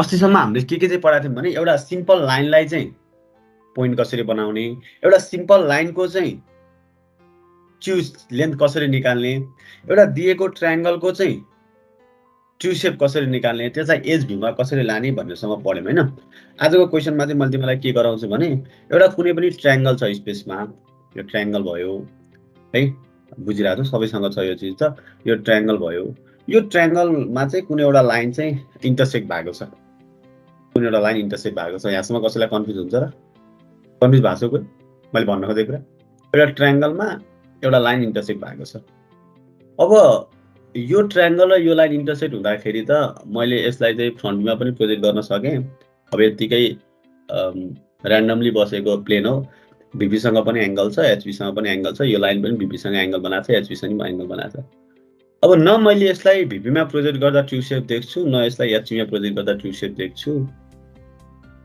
अस्तिसम्म हामीले के चाहिँ पढाएको थियौँ भने एउटा सिम्पल लाइनलाई चाहिँ पोइन्ट कसरी बनाउने, एउटा सिम्पल लाइनको चाहिँ च्युज लेन्थ कसरी निकाल्ने, एउटा दिएको ट्रायंगलको चाहिँ ट्रु सेप कसरी निकाल्ने, त्यसलाई एज भ्यूमा कसरी लाने भन्नेसम्म पढ्यौँ हैन। आजको क्वेशनमा चाहिँ मैले तिमीलाई के गराउँछु भने एउटा कुनै पनि ट्रायंगल छ स्पेसमा, यो ट्रायंगल भयो है, बुझिरहेको छौ सबैसँग छ यो चिज त, यो ट्रायंगल भयो, यो ट्रायंगलमा चाहिँ कुनै एउटा लाइन चाहिँ इन्टरसेक्ट भएको छ, कुनै एउटा लाइन इन्टरसेक्ट भएको छ। यहाँसम्म कसैलाई कन्फ्युज हुन्छ र? कन्फ्युज भएको छ कोही? मैले भन्न खोजेको कुरा एउटा ट्रायंगलमा एउटा लाइन इन्टरसेक्ट भएको छ। अब यो ट्रायंगल र यो लाइन इन्टरसेक्ट हुँदाखेरि त मैले यसलाई चाहिँ फ्रन्ट भ्यूमा पनि प्रोजेक्ट गर्न सकेँ। अब यतिकै र्यान्डमली बसेको प्लेन हो, बीबीसँग पनि एंगल छ, एचबीसँग पनि एंगल छ, यो लाइन पनि बीबीसँग एंगल बनाएको छ, एचबीसँग पनि एंगल बनाएको छ। अब न मैले यसलाई भीबीमा प्रोजेक्ट गर्दा ट्रु सेप देख्छु, न यसलाई एचबीमा प्रोजेक्ट गर्दा ट्रु सेप देख्छु,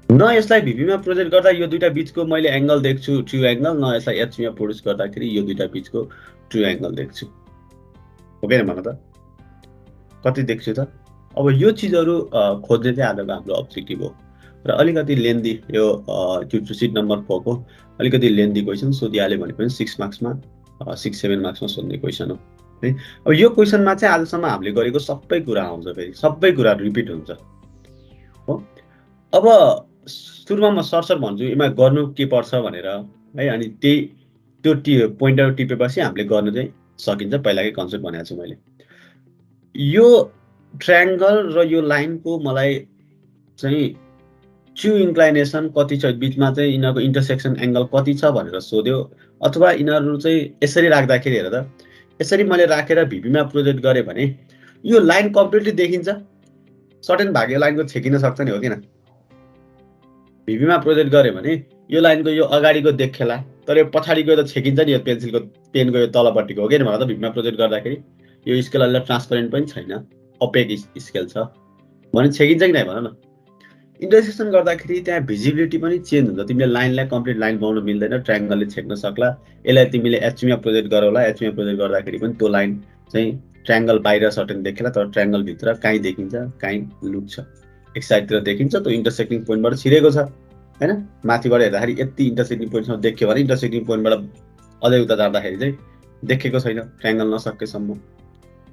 न यसलाई भीबीमा प्रोजेक्ट गर्दा यो दुईटा बीचको मैले एंगल देख्छु ट्रु एंगल, न यसलाई एचबीमा प्रोड्युस गर्दाखेरि यो दुईटा बीचको ट्रु एंगल देख्छु। हो कि भन त, कति देख्छु त? अब यो चिजहरु खोज्ने चाहिँ आजको हाम्रो अब्जेक्टिभ हो र अलिकति लेन्दी यो सिट नम्बर 4 को अलिकति लेन्दी क्वेशन सोधिहाल्यो भने पनि 6 मार्क्समा 6-7 मार्क्समा सोध्ने क्वेशन हो है। अब यो क्वेशनमा चाहिँ आजसम्म हामीले गरेको सबै कुरा आउँछ, फेरि सबै कुरा रिपिट हुन्छ हो। अब सुरुमा म सरसर भन्छु यसमा गर्नु के पर्छ भनेर है, अनि त्यो पोइन्टर टिपेपछि हामीले गर्न चाहिँ सकिन्छ। पहिलाकै कन्सेप्ट भनेको छु मैले। यो ट्रायंगल र यो लाइनको मलाई चाहिँ ट्रु इन्क्लाइनेसन कति छ, बीचमा चाहिँ यिनीहरुको इन्टरसेक्सन एंगल कति छ भनेर सोध्यो, अथवा यिनीहरु चाहिँ यसरी राख्दाखेरि हेर त, यसरी मैले राखेर भीबीमा प्रोजेक्ट गरे भने यो लाइन कम्प्लिटली देखिन्छ, सर्टेन भाग यो लाइनको छेकिन सक्छ नि, हो किन? भीबीमा प्रोजेक्ट गरे भने यो लाइनको यो अगाडिको देखेला, तर यो पछाडिको त छेकिन्छ नि, यो पेनको यो तलपट्टिको, हो कि भन त? भीबीमा प्रोजेक्ट गर्दाखेरि यो स्केल अलि ट्रान्सपेरेन्ट पनि छैन, अपेक स्केल छ भने छेकिन्छ कि नै भन न? इन्टरसेक्सन गर्दाखेरि त्यहाँ भिजिबिलिटी पनि चेन्ज हुन्छ। तिमीले लाइनलाई कम्प्लिट लाइन बनाउन मिल्दैन, ट्रायंगलले छेक्न सक्ला। यसलाई तिमीले एचबीमा प्रोजेक्ट गरौला, एचबीमा प्रोजेक्ट गर्दाखेरि पनि त्यो लाइन चाहिँ ट्रायंगल बाहिर सर्टेन देखेला, तर ट्रायंगल भित्र काहीँ देखिन्छ, काहीँ लुक्छ, एक साइडतिर देखिन्छ। त्यो इन्टरसेक्टिङ पोइन्टबाट छिरेको छ हैन, माथिबाट हेर्दाखेरि यति इन्टरसेक्टिङ पोइन्टसम्म देख्यो भने इन्टरसेक्टिङ पोइन्टबाट अझै उता जाँदाखेरि चाहिँ देखेको छैन ट्रायंगल नसकेसम्म।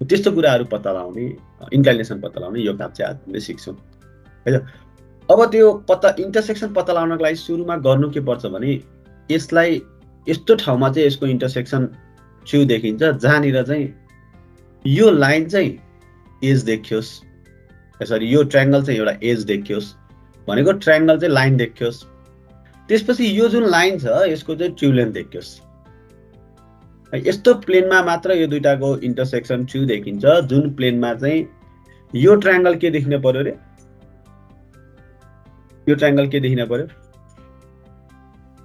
त्यस्तो कुराहरू पत्ता लगाउने, इन्क्लाइनेसन पत्ता लगाउने यो काम चाहिँ आज हामीले सिक्छौँ है। अब त्यो इन्टरसेक्सन पत्ता लगाउनको लागि सुरुमा गर्नु के पर्छ भने यसलाई यस्तो ठाउँमा चाहिँ यसको इन्टरसेक्सन ट्रु देखिन्छ जहाँनिर चाहिँ यो लाइन चाहिँ एज देखियोस्, सरी यो ट्रायंगल चाहिँ एउटा एज देखियोस् भनेको ट्रायंगल चाहिँ लाइन देखियोस्। त्यसपछि यो जुन लाइन छ यसको चाहिँ ट्रु लेन्थ देखियोस्। यस्तो प्लेनमा मात्र यो दुईटाको इन्टरसेक्सन ट्रु देखिन्छ, जुन प्लेनमा चाहिँ यो ट्रायंगल के देखिन पर्यो रे? यो ट्रायंगल के देखिन पर्यो?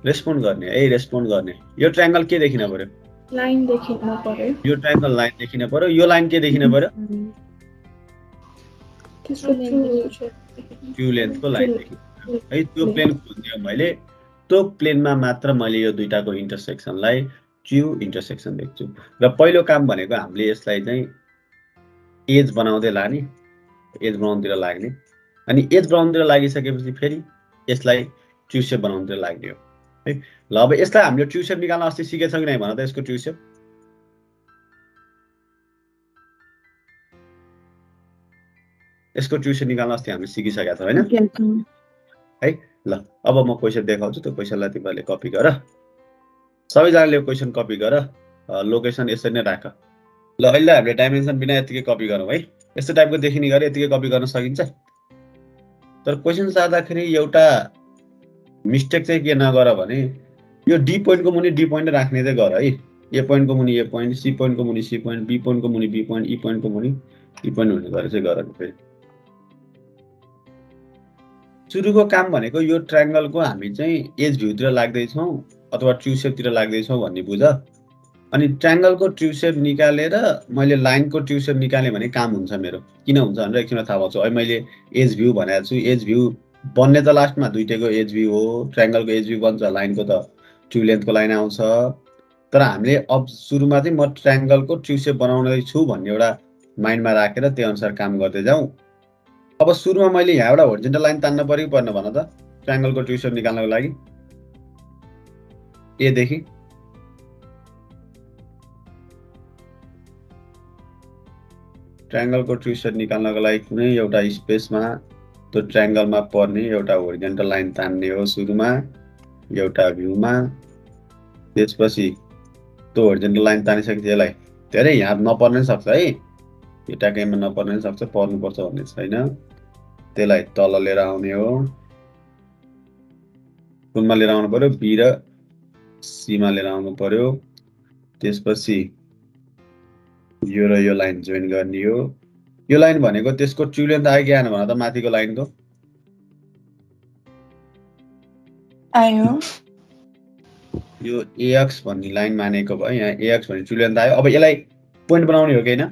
रेस्पोन्ड गर्ने है, रेस्पोन्ड गर्ने। यो ट्रायंगल के देखिन पर्यो? लाइन देखिन पर्यो। यो ट्रायंगल लाइन देखिन पर्यो। यो लाइन के देखिन पर्यो? ट्रु लेन्थको लाइन देखिन पर्यो है। त्यो प्लेन खोज्दियो मैले, त्यो प्लेनमा मात्र मैले यो दुईटाको इन्टरसेक्सनलाई ट्रु इन्टरसेक्सन देख्छु। र पहिलो काम भनेको हामीले यसलाई चाहिँ एज बनाउँदै लाने, एज बनाउनतिर लाग्ने, अनि एज बनाउनतिर लागिसकेपछि फेरि यसलाई ट्रु सेप बनाउनतिर लाग्ने हो है। ल अब यसलाई हामीले ट्रु सेप निकाल्न अस्ति सिकेछौँ कि नै भन त? यसको ट्रु सेप निकाल्न अस्ति हामीले सिकिसकेका छौँ हैन है। ल अब म क्वेशन देखाउँछु, त्यो क्वेशनलाई तिमीहरूले कपी गर, सबैजनाले क्वेशन कपी गर, लोकेसन यसरी नै राख। ल अहिले हामीले डाइमेन्सन बिना यतिकै कपी गरौँ है। यस्तो टाइपको देखिने गरी यतिकै कपी गर्न सकिन्छ। तर क्वेशन सार्दाखेरि एउटा मिस्टेक चाहिँ के नगर भने यो डी पोइन्टको मुनि डी पोइन्ट राख्ने चाहिँ गर है। ए पोइन्टको मुनि ए पोइन्ट, सी पोइन्टको मुनि सी पोइन्ट, बी पोइन्टको मुनि बी पोइन्ट, ई पोइन्टको मुनि ई पोइन्ट हुने गरी चाहिँ गर। फेरि सुरुको काम भनेको यो ट्रायंगलको हामी चाहिँ एज भ्यूतिर लाग्दैछौँ अथवा ट्रु सेपतिर लाग्दैछौँ भन्ने बुझ। अनि ट्रायंगलको ट्रु सेप निकालेर मैले लाइनको ट्रु सेप निकालेँ भने काम हुन्छ मेरो। किन हुन्छ भनेर एकछिनमा थाहा पाउँछु। अहिले मैले एज भ्यू भनेको छु, एज भ्यू बन्ने त लास्टमा दुईटैको एज भ्यू हो, ट्रायंगलको एज भ्यू बन्छ, लाइनको त ट्रु लेन्थको लाइन आउँछ। तर हामीले अब सुरुमा चाहिँ म ट्रायंगलको ट्रु सेप बनाउँदै छु भन्ने एउटा माइन्डमा राखेर त्यो अनुसार काम गर्दै जाउँ। अब सुरुमा मैले यहाँबाट होरिजेन्टल लाइन तान्न पर्यो कि पर्न भन त ट्रायंगलको ट्रु सेप निकाल्नको लागि ए देखि ट्रायंगलको ट्रु सेप निकाल्नको लागि कुनै एउटा स्पेसमा त्यो ट्रायंगलमा पर्ने एउटा होरिजेन्टल लाइन तान्ने हो सुरुमा एउटा भ्यूमा त्यसपछि त्यो होरिजेन्टल लाइन तानिसकेपछि यसलाई धेरै यहाँ नपर्नै सक्छ है यो ट्याकैमा नपर्नै सक्छ पर्नुपर्छ भन्ने छैन त्यसलाई तल लिएर आउने हो कुनमा लिएर आउनु पर्यो बी र सी मा लिएर आउनु पर्यो त्यसपछि यो र यो लाइन जोइन गर्ने हो यो लाइन भनेको त्यसको ट्रु लेन्थ आयो कि आएन भन त माथिको लाइनको आयो यो AX भन्ने लाइन मानेको भयो यहाँ AX भन्ने ट्रु लेन्थ आयो अब यसलाई पोइन्ट बनाउने हो कि हैन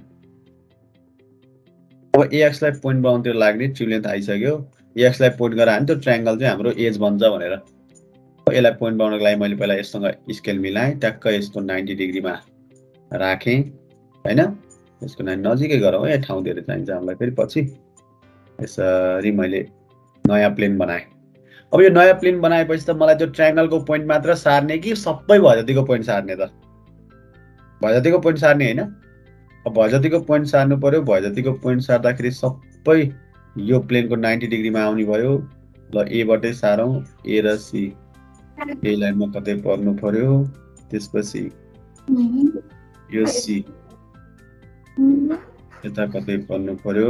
अब AX लाई पोइन्ट बनाउनतिर लाग्ने ट्रु लेन्थ आइसक्यो AX लाई पोइन्ट गरायो भने त्यो ट्रायंगल चाहिँ हाम्रो एज बन्छ भनेर यसलाई पोइन्ट बनाउनको लागि मैले पहिला यससँग स्केल मिलाएँ ट्याक्क यसको 90 डिग्रीमा राखेँ हैन यसको नजिकै गरौँ है ठाउँ धेरै चाहिन्छ हामीलाई फेरि पछि यसरी मैले नयाँ प्लेन बनाएँ अब यो नयाँ प्लेन बनाएपछि त मलाई त्यो ट्रायंगलको पोइन्ट मात्र सार्ने कि सबै भजतीको पोइन्ट सार्ने त भजतीको पोइन्ट सार्ने हैन अब भजतीको पोइन्ट सार्नु पर्यो भजतीको पोइन्ट सार्दाखेरि सबै यो प्लेनको 90 डिग्रीमा आउने भयो ल ए बाटै सारौँ ए र सी ए लाइनमा कतै पर्नु पर्यो त्यसपछि यो सी यता कतै पर्नु पर्यो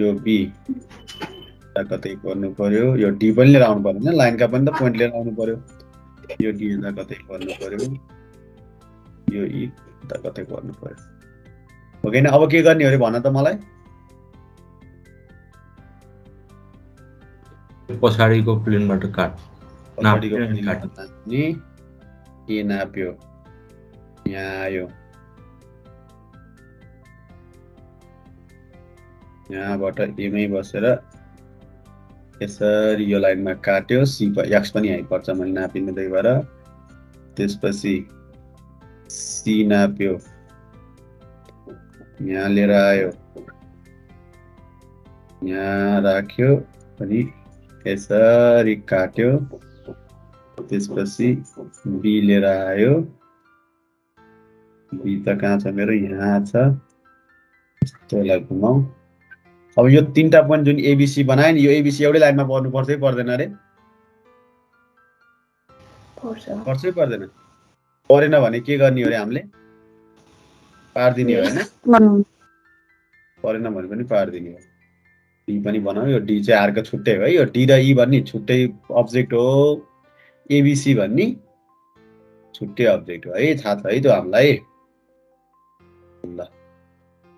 यो बी यता कतै पर्नु पर्यो यो डी पनि लिएर आउनु पर्यो हैन लाइनका पनि त पोइन्ट लिएर आउनु पर्यो यो डी यता कतै पर्नु पर्यो यो ई यता कतै पर्नु पर्यो हो कि अब के गर्ने हो रे भन त मलाई पछाडीको प्लेनबाट काट पछाडीको प्लेनबाट तान्ने ए नाप्यो यहाँ आयो यहाँबाट एमै बसेर यसरी यो लाइनमा काट्यो सी एक्स पनि यहीँ पर्छ मैले नापिनु त्यही भएर त्यसपछि सी नाप्यो यहाँ लिएर आयो यहाँ राख्यो अनि यसरी काट्यो त्यसपछि बी लिएर आयो बी त कहाँ छ मेरो यहाँ छ त्यसलाई घुमाऊ अब यो तीनटा पोइन्ट जुन एबीसी बनायो नि यो एबीसी एउटै लाइनमा पर्नु पर्छ पर्दैन रे पर्छ पर्दैन परेन भने के गर्ने हो रे हामीले पार्दिने हो हैन परेन भने पनि पार्दिने हो डी पनि बनाऊ यो डी चाहिँ आरको छुट्टै हो है यो डी र ई भन्ने छुट्टै अब्जेक्ट हो एबीसी भन्ने छुट्टै अब्जेक्ट हो है थाहा छ है त्यो हामीलाई ल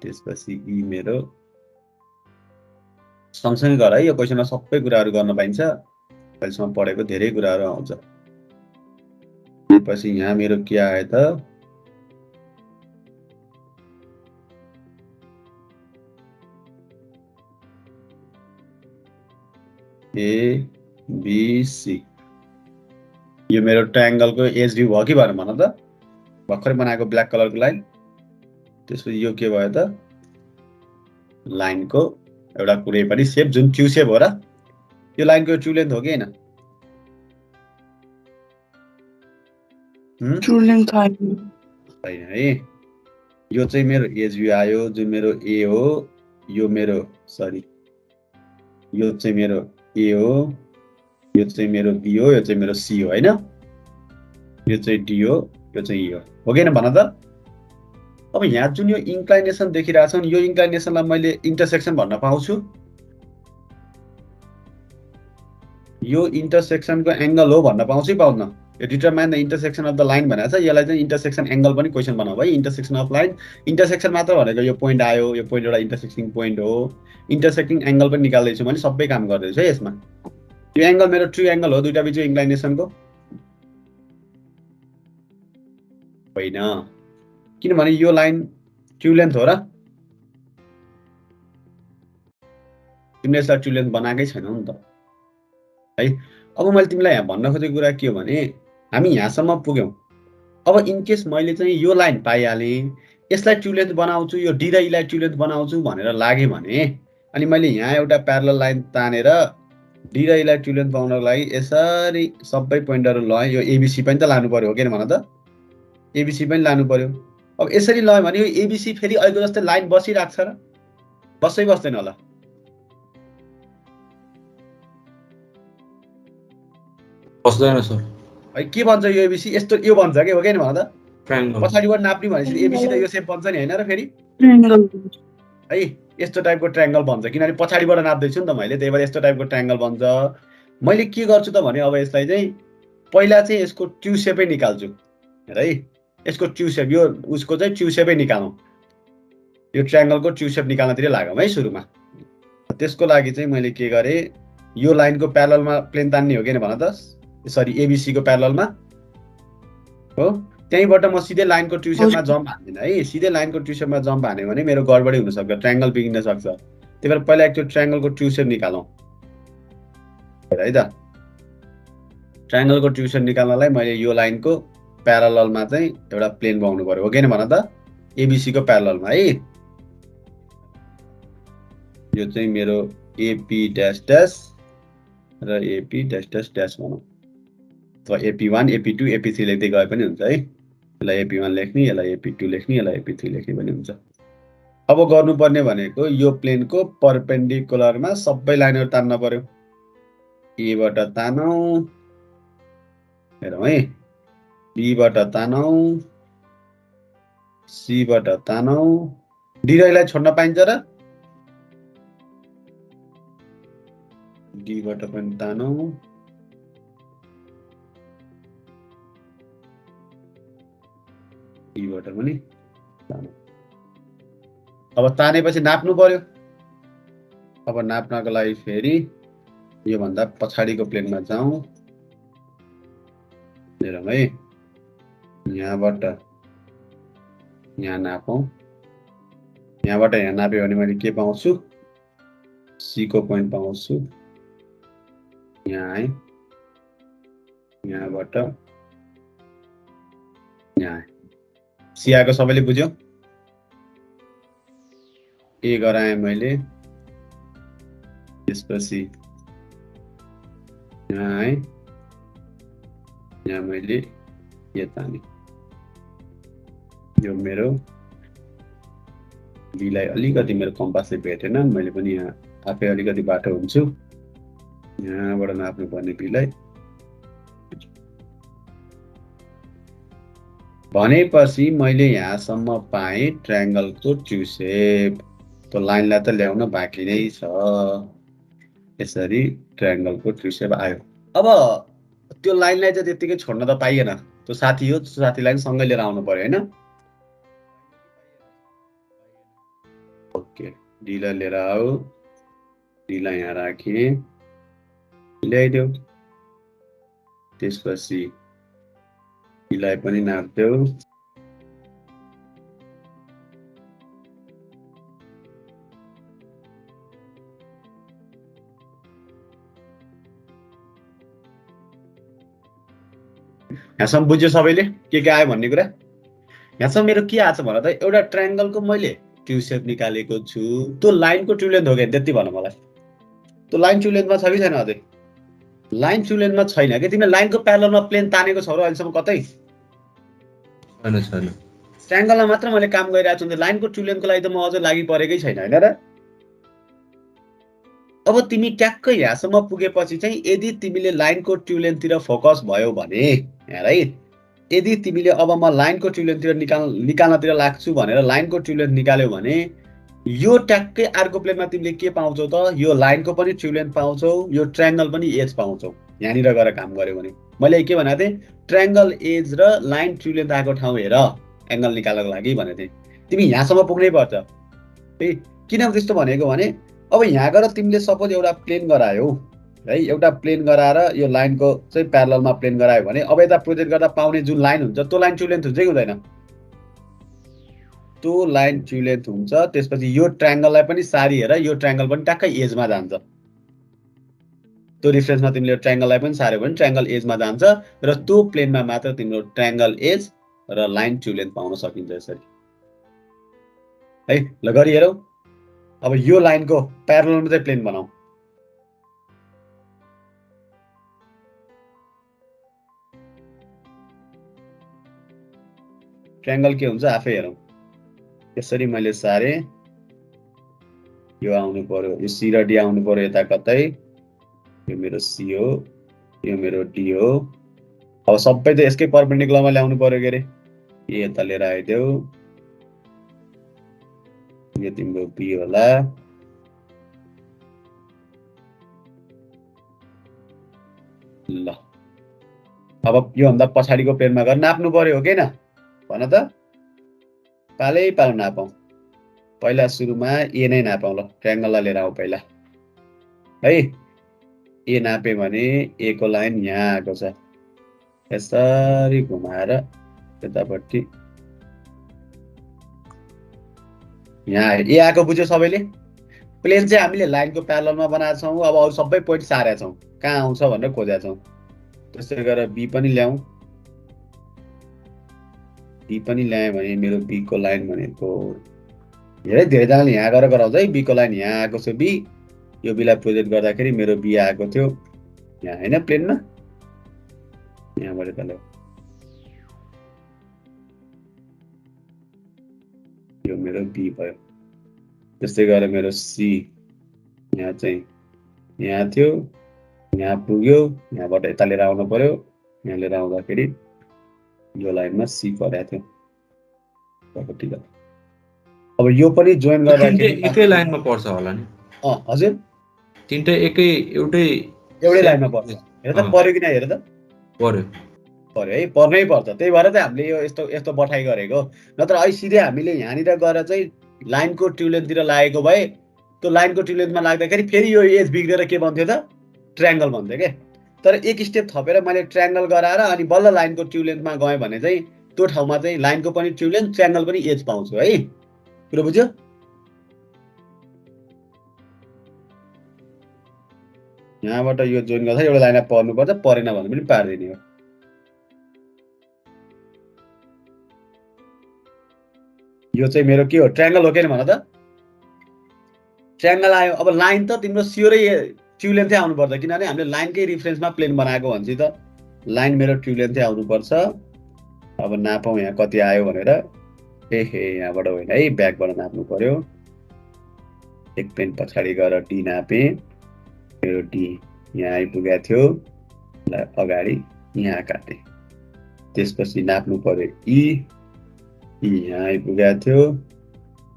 त्यसपछि ई मेरो सँगसँगै गर है यो क्वेसनमा सबै कुराहरू गर्न पाइन्छ अहिलेसम्म पढेको धेरै कुराहरू आउँछ पछि यहाँ मेरो के आयो त ए बी सी यो मेरो ट्रायंगलको एज भ्यू भयो कि भएन भन त भर्खरै बनाएको ब्ल्याक कलरको लाइन त्यसपछि यो के भयो त लाइनको एउटा कुनै पनि शेप जुन क्यू शेप हो र यो लाइनको ट्रु लेन्थ हो कि हैन ट्रु लेन्थ छैन है यो चाहिँ मेरो एज भ्यू आयो जुन मेरो ए हो यो मेरो सरी यो चाहिँ मेरो ए हो यो चाहिँ मेरो बी हो यो चाहिँ मेरो सी हो हैन यो चाहिँ डी हो यो चाहिँ ई हो कि हैन भन त अब यहाँ जुन यो इन्क्लाइनेसन देखिरहेछ नि यो इन्क्लाइनेसनलाई मैले इन्टरसेक्सन भन्न पाउँछु यो इन्टरसेक्सनको एंगल हो भन्न पाउँछु कि पाउँदैन यो determine the intersection of the line भनेको छ यसलाई चाहिँ इन्टरसेक्सन एंगल पनि क्वेशन बनाऊ है इन्टरसेक्सन अफ लाइन इन्टरसेक्सन मात्र भनेको यो पोइन्ट आयो यो पोइन्ट एउटा इन्टरसेक्टिङ पोइन्ट हो इन्टरसेक्टिङ एंगल पनि निकाल्दै छु मैले सबै काम गर्दै छु है यसमा यो एंगल मेरो ट्रु एंगल हो दुईटा बीचको इन्क्लाइनेसनको होइन किनभने यो लाइन ट्रु लेन्थ हो र तिमीले यसलाई ट्रु लेन्थ बनाएकै छैनौ नि त है अब मैले तिमीलाई यहाँ भन्न खोजेको कुरा के हो भने हामी यहाँसम्म पुग्यौं अब इन केस मैले चाहिँ यो लाइन पाइहालेँ यसलाई ट्रु लेन्थ बनाउँछु यो डी र ई लाई ट्रु लेन्थ बनाउँछु भनेर लागे भने अनि मैले यहाँ एउटा प्यारलल लाइन तानेर डी र ईलाई ट्रु लेन्थ पाउनको लागि यसरी सबै पोइन्टहरु लएँ। यो एबीसी पनि त लानु पर्यो हो किन भन त? एबीसी पनि लानु पर्यो। अब यसरी लयो भने यो एबीसी फेरि अहिले जस्तै लाइन बसिराख्छ र? बस्दैन होला। बस्दैन सर। है के भन्छ यो एबीसी? यस्तो यो भन्छ के हो किन भन त? ट्रायंगल। पछाडिबाट नाप्ने भनेपछि एबीसी त यो सेप बन्छ नि हैन र फेरि? ट्रायंगल है यस्तो टाइपको ट्रायंगल बन्छ किनभने पछाडिबाट नाप्दै छु नि त मैले, त्यही भएर यस्तो टाइपको ट्रायंगल बन्छ। मैले के गर्छु त भने अब यसलाई चाहिँ पहिला चाहिँ यसको ट्रु सेपै निकाल्छु है। यसको ट्रु सेप यो उसको चाहिँ ट्रु सेपै निकालौँ। यो ट्रायंगलको ट्रु सेप निकाल्नतिर लागौँ है सुरुमा। त्यसको लागि चाहिँ मैले के गरेँ, यो लाइनको प्यारललमा प्लेन तान्ने हो किन भन त? सरी एबीसी को प्यारललमा हो। त्यहीबाट म सिधै लाइनको ट्रु सेपमा जम्प हान्दिन है। सिधै लाइनको ट्रु सेपमा जम्प हान्यो भने मेरो गडबडी हुन सक्छ, ट्रायंगल बिग्रिन सक्छ। त्यही भएर पहिला एक त्यो ट्रायंगलको ट्रु सेप निकालौँ है त। ट्रायंगलको ट्रु सेप निकाल्नलाई मैले यो लाइनको प्यारललमा चाहिँ एउटा प्लेन बनाउनु पर्यो हो किन भन त? एबीसी को प्यारललमा है। यो चाहिँ मेरो एपी डैश डैश र एपी डैश डैश डैश भनौँ, अथवा एपी1 एपी2 एपी3 लेख्दै गए पनि हुन्छ है। यसलाई एपी1 लेख्ने, यसलाई एपी2 लेख्ने, यसलाई एपी3 लेख्ने पनि हुन्छ। अब गर्नुपर्ने भनेको यो प्लेनको परपेन्डिकुलरमा सबै लाइनहरु तान्न पर्यो। ए बाट तानौं, हेरौँ है, बी बाट तानौं, सी बाट तानौं, डी र ईलाई छोड्न पाइन्छ र? डी बाट पनि तानौं, ई बाट पनि तानौं। अब तानेपछि नाप्नु पर्यो। अब नाप्नको लागि फेरि यो भन्दा पछाडिको प्लेनमा जाउँ। हेरौँ है, यहाँबाट यहाँ नापौँ। यहाँबाट यहाँ नाप्यो भने मैले के पाउँछु? सी को पोइन्ट पाउँछु। यहाँ आएँ, यहाँबाट यहाँ आएँ। सी आएको सबैले बुझ्यो? ए गराएँ मैले, त्यसपछि यहाँ आएँ, यहाँ मैले यो ताने। यो मेरो बीलाई अलिकति मेरो कम्पासले भेटेन, मैले पनि यहाँ आफै अलिकति बाटो हुन्छु। यहाँबाट नाप्नु पर्ने बीलाई भनेपछि मैले यहाँसम्म पाएँ ट्रायंगलको ट्रु सेप। त्यो लाइनलाई त ल्याउन बाँकी नै छ। यसरी ट्रायंगलको ट्रु सेप आयो। अब त्यो लाइनलाई चाहिँ त्यतिकै छोड्न त पाइएन। त्यो साथी हो, त्यो साथीलाई पनि सँगै लिएर आउनु पर्यो हैन? ओके, डी लाई लिएर आऊ, डी लाई यहाँ राखेँ, ल्याइदेऊ। त्यसपछि ई लाई पनि नाप्देऊ। यहाँसम्म बुझ्यो सबैले के आयो भन्ने कुरा? यहाँसम्म मेरो के आछ भन त? एउटा ट्रायंगलको मैले ट्रु सेप निकालेको छु। त्यो लाइनको ट्रु लेन्थ हो कि त्यति भन मलाई। त्यो लाइन ट्रु लेन्थमा छ कि छैन अझै? लाइन ट्रु लेन्थमा छैन के? तिमीले लाइनको प्यारललमा प्लेन तानेको छौ र अहिलेसम्म कतै? छैन छैन। ट्रायंगलमा मात्र मैले काम गरिरहेको छु। लाइनको ट्रु लेन्थको लागि त म अझै लागि परेकै छैन हैन र? अब तिमी ट्याक्कै यहाँसम्म पुगेपछि चाहिँ यदि तिमीले लाइनको ट्रु लेन्थतिर फोकस भयो भने हेर है, यदि तिमीले अब म लाइनको ट्रु लेन्थतिर निकाल्नतिर लाग्छु भनेर लाइनको ट्रु लेन्थ निकाल्यौ भने यो ट्याक्कै अर्को प्लेनमा तिमीले के पाउँछौ त? यो लाइनको पनि ट्रु लेन्थ पाउँछौ, यो ट्रायंगल पनि एज पाउँछौ। यहाँनिर गएर काम गर्यो भने मैले के भनेको थिएँ? ट्रायंगल एज र लाइन ट्रु लेन्थ आएको ठाउँ हेर एंगल निकाल्नको लागि भनेको थिएँ। तिमी यहाँसम्म पुग्नै पर्छ है। किन त्यस्तो भनेको भने अब यहाँ गएर तिमीले सपोज एउटा प्लेन गरायौ है, एउटा प्लेन गराएर यो लाइनको चाहिँ प्यारललमा प्लेन गरायो भने अब यता प्रोजेक्ट गर्दा पाउने जुन लाइन हुन्छ त्यो लाइन ट्रु लेन्थ हुन्छ कि हुँदैन? त्यो लाइन ट्रु लेन्थ हुन्छ। त्यसपछि यो ट्रायंगललाई पनि सारी हेर, यो ट्रायंगल पनि ट्याक्कै एजमा जान्छ। त्यो रिफरेन्समा तिमीले ट्रायंगललाई पनि सार्यो भने ट्रायंगल एजमा जान्छ र त्यो प्लेनमा मात्र तिम्रो ट्रायंगल एज र लाइन ट्रु लेन्थ पाउन सकिन्छ यसरी है। ल गरी हेरौ। अब यो लाइनको प्यारललमा चाहिँ प्लेन बनाऊ। ट्रायंगल के हुन्छ आफै हेरौँ। यसरी मैले सारे, यो आउनु पर्यो, यो सी र डी आउनु पर्यो यता कतै, यो मेरो सी हो, यो मेरो डी हो। अब सबै त यसकै परपेन्डिकुलरमा ल्याउनु पर्यो के अरे, यता लिएर आइदेऊ, यो तिम्रो बी होला, ल अब योभन्दा पछाडिको प्लेनमा गएर नाप्नु पर्यो हो कि हैन भन त, पालै पालो नापौँ। पहिला सुरुमा ए नै नापौँ, ल ट्रायंगललाई लिएर आऊ पहिला है। ए नापे भने ए को लाइन यहाँ आएको छ, यसरी घुमाएर यतापट्टि यहाँ ए आएको बुझ्यो सबैले। प्लेन चाहिँ हामीले लाइनको प्यारललमा बनाएको छौँ। अब अरू सबै पोइन्ट सारेका छौँ, कहाँ आउँछ भनेर खोजेका छौँ। त्यसै गरेर बी पनि ल्याउँ, बी पनि ल्याएँ भने मेरो बी को लाइन भनेको धेरैजनाले यहाँ गरेर गराउँछ है। बी को लाइन यहाँ आएको छ, बी यो बीलाई प्रोजेक्ट गर्दाखेरि मेरो बी आएको थियो यहाँ हैन प्लेनमा, यहाँबाट तल यो मेरो बी भयो। त्यस्तै गरेर मेरो सी यहाँ चाहिँ यहाँ थियो, यहाँ पुग्यो, यहाँबाट यता लिएर आउनु पर्यो, यहाँ लिएर आउँदाखेरि यो लाइनमा सी परेको थियो। अब यो पनि जोइन गर्दाखेरि एकै लाइनमा पर्छ होला नि। हजुर तीनटै एउटै लाइनमा पर्छ। हेर त पर्यो कि न, हेर त पर्यो है, पर्नै पर्छ। त्यही भएर चाहिँ हामीले यो यस्तो बठाइ गरेको। नत्र अहिले सिधै हामीले यहाँनिर गएर चाहिँ लाइनको ट्युलेन्थतिर लागेको भए त्यो लाइनको ट्युलेन्थमा लाग्दाखेरि फेरि यो एज बिग्रेर के बन्थ्यो त, ट्रायंगल बन्थ्यो के। तर एक स्टेप थपेर मैले ट्रायंगल गराएर अनि बल्ल लाइनको ट्युलेन्थमा गएँ भने चाहिँ त्यो ठाउँमा चाहिँ लाइनको पनि ट्युलेन्थ ट्रायंगल पनि एज पाउँछु है। कुरो बुझ्यो? यहाँबाट यो जोइन गर्दा एउटा लाइनमा पर्नुपर्छ, परेन भने पनि पार्दिने हो। यो चाहिँ मेरो के हो, ट्रायंगल हो कि भन त। ट्रायंगल आयो। अब लाइन त तिम्रो स्योरै ट्युलेन्थै आउनुपर्छ, किनभने हामीले लाइनकै रिफरेन्समा प्लेन बनाएको भन्छ त। लाइन मेरो ट्युलेन्थै आउनुपर्छ। अब नापौँ यहाँ कति आयो भनेर। यहाँबाट होइन है, ब्याकबाट नाप्नु पर्यो। एक पेन पछाडि गएर डी नापेँ, मेरो डी यहाँ आइपुगेको थियो, अगाडि यहाँ काटेँ। त्यसपछि नाप्नु पर्यो ई यहाँ आइपुगेको थियो,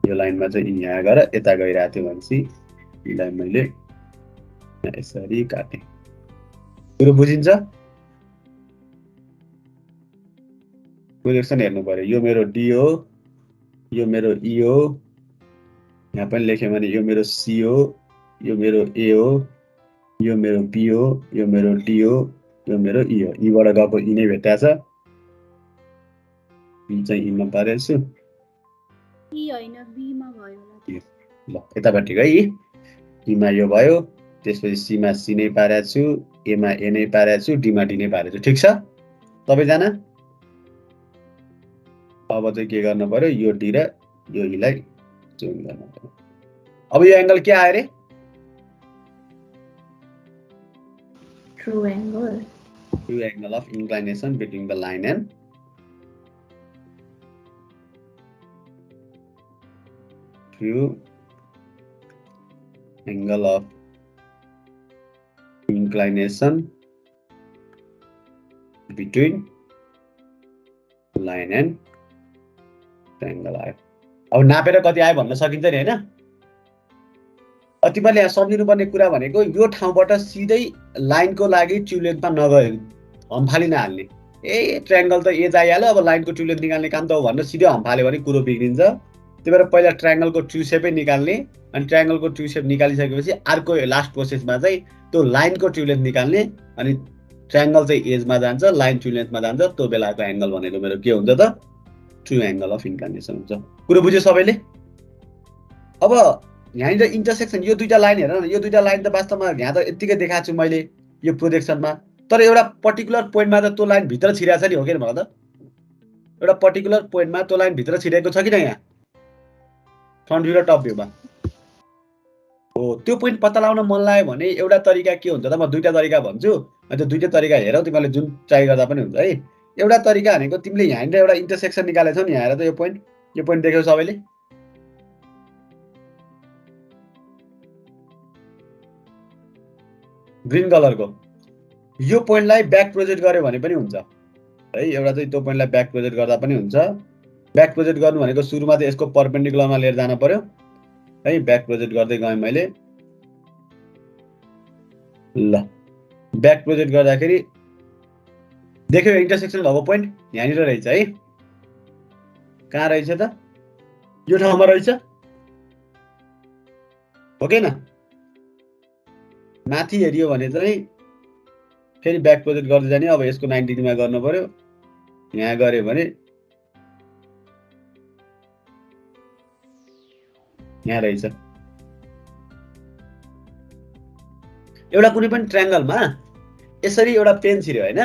यो लाइनमा चाहिँ यहाँ गएर यता गइरहेको थियो भनेपछि यसलाई मैले यसरी काटेँ। कुरो बुझिन्छ? प्रोजेक्सन हेर्नु पर्यो। यो मेरो डी हो, यो मेरो ई हो, यहाँ पनि लेखेँ भने यो मेरो सी हो, यो मेरो ए हो, यो मेरो बी हो, यो मेरो डी हो, यो मेरो ई हो। ईबाट गएको ई नै भेटाएको छ, बी चाहिँ ईमा पारेको छु। ल यतापट्टिको है, ईमा यो भयो, त्यसपछि सीमा सी नै पारेको छु, एमा ए नै पारेको छु, डीमा डी नै पारेको छु। ठिक छ सबैजना? अब चाहिँ के गर्नु पर्यो, यो डी र यो ईलाई जोइन गर्नु पर्यो। अब यो एंगल के आयो रे? True angle. True angle of inclination between the line and true angle of inclination between line and triangle आयो। अब नापेर कति आयो भन्न सकिन्छ नि हैन? तिमीले यहाँ सम्झिनुपर्ने कुरा भनेको यो ठाउँबाट सिधै लाइनको लागि ट्युलेन्थमा नगए हम्फाली नहाल्ने। ट्रायंगल त एज आइहाल्यो, अब लाइनको ट्युलेन्थ निकाल्ने काम त हो भनेर सिधै हम्फाल्यो भने कुरो बिग्रिन्छ। त्यही भएर पहिला ट्रायंगलको ट्रु सेपै निकाल्ने, अनि ट्रायंगलको ट्रु सेप निकालिसकेपछि अर्को लास्ट प्रोसेसमा चाहिँ त्यो लाइनको ट्युलेन्थ निकाल्ने, अनि ट्रायंगल चाहिँ एजमा जान्छ, लाइन ट्युलेन्थमा जान्छ, त्यो बेलाको एंगल भनेको मेरो के हुन्छ त, ट्रु एंगल अफ इन्क्लाइनेसन हुन्छ। कुरो बुझ्यो सबैले? अब यहाँनिर इन्टरसेक्सन यो दुईटा लाइन हेर न, यो दुईटा लाइन त वास्तवमा यहाँ त यतिकै देखाएको छु मैले यो प्रोजेक्सनमा, तर एउटा पर्टिकुलर पोइन्टमा त त्यो लाइन भित्र छिरेको छ नि, हो कि भन त? एउटा पर्टिकुलर पोइन्टमा त्यो लाइन भित्र छिरेको छ कि न यहाँ फ्रन्ट भ्यू र टप भ्यूमा? हो त्यो पोइन्ट पत्ता लगाउन मन लाग्यो भने एउटा तरिका के हुन्छ त म दुईटा तरिका भन्छु अनि त्यो दुईटै तरिका हेरौ तिमीले जुन ट्राई गर्दा पनि हुन्छ है एउटा तरिका भनेको तिमीले यहाँनिर एउटा इन्टरसेक्सन निकालेछौ नि यहाँ हेर त यो पोइन्ट देख्यौ सबैले ग्रीन कलरको यो पोइन्टलाई ब्याक प्रोजेक्ट गर्यो भने पनि हुन्छ है एउटा चाहिँ त्यो पोइन्टलाई ब्याक प्रोजेक्ट गर्दा पनि हुन्छ ब्याक प्रोजेक्ट गर्नु भनेको सुरुमा चाहिँ यसको परपेन्डिकुलरमा लिएर जान पर्यो है ब्याक प्रोजेक्ट गर्दै गएँ मैले ल ब्याक प्रोजेक्ट गर्दाखेरि देख्यौ इन्टरसेक्सन भएको पोइन्ट यहाँनिर रहेछ है कहाँ रहेछ त यो ठाउँमा रहेछ हो कि न माथि हेरियो भने चाहिँ फेरि ब्याक प्रोजेक्ट गर्दै जाने अब यसको 90 डिग्रीमा गर्नु पर्यो यहाँ गऱ्यो भने यहाँ रहेछ एउटा कुनै पनि ट्रायंगलमा यसरी एउटा पेन छिर्यो हैन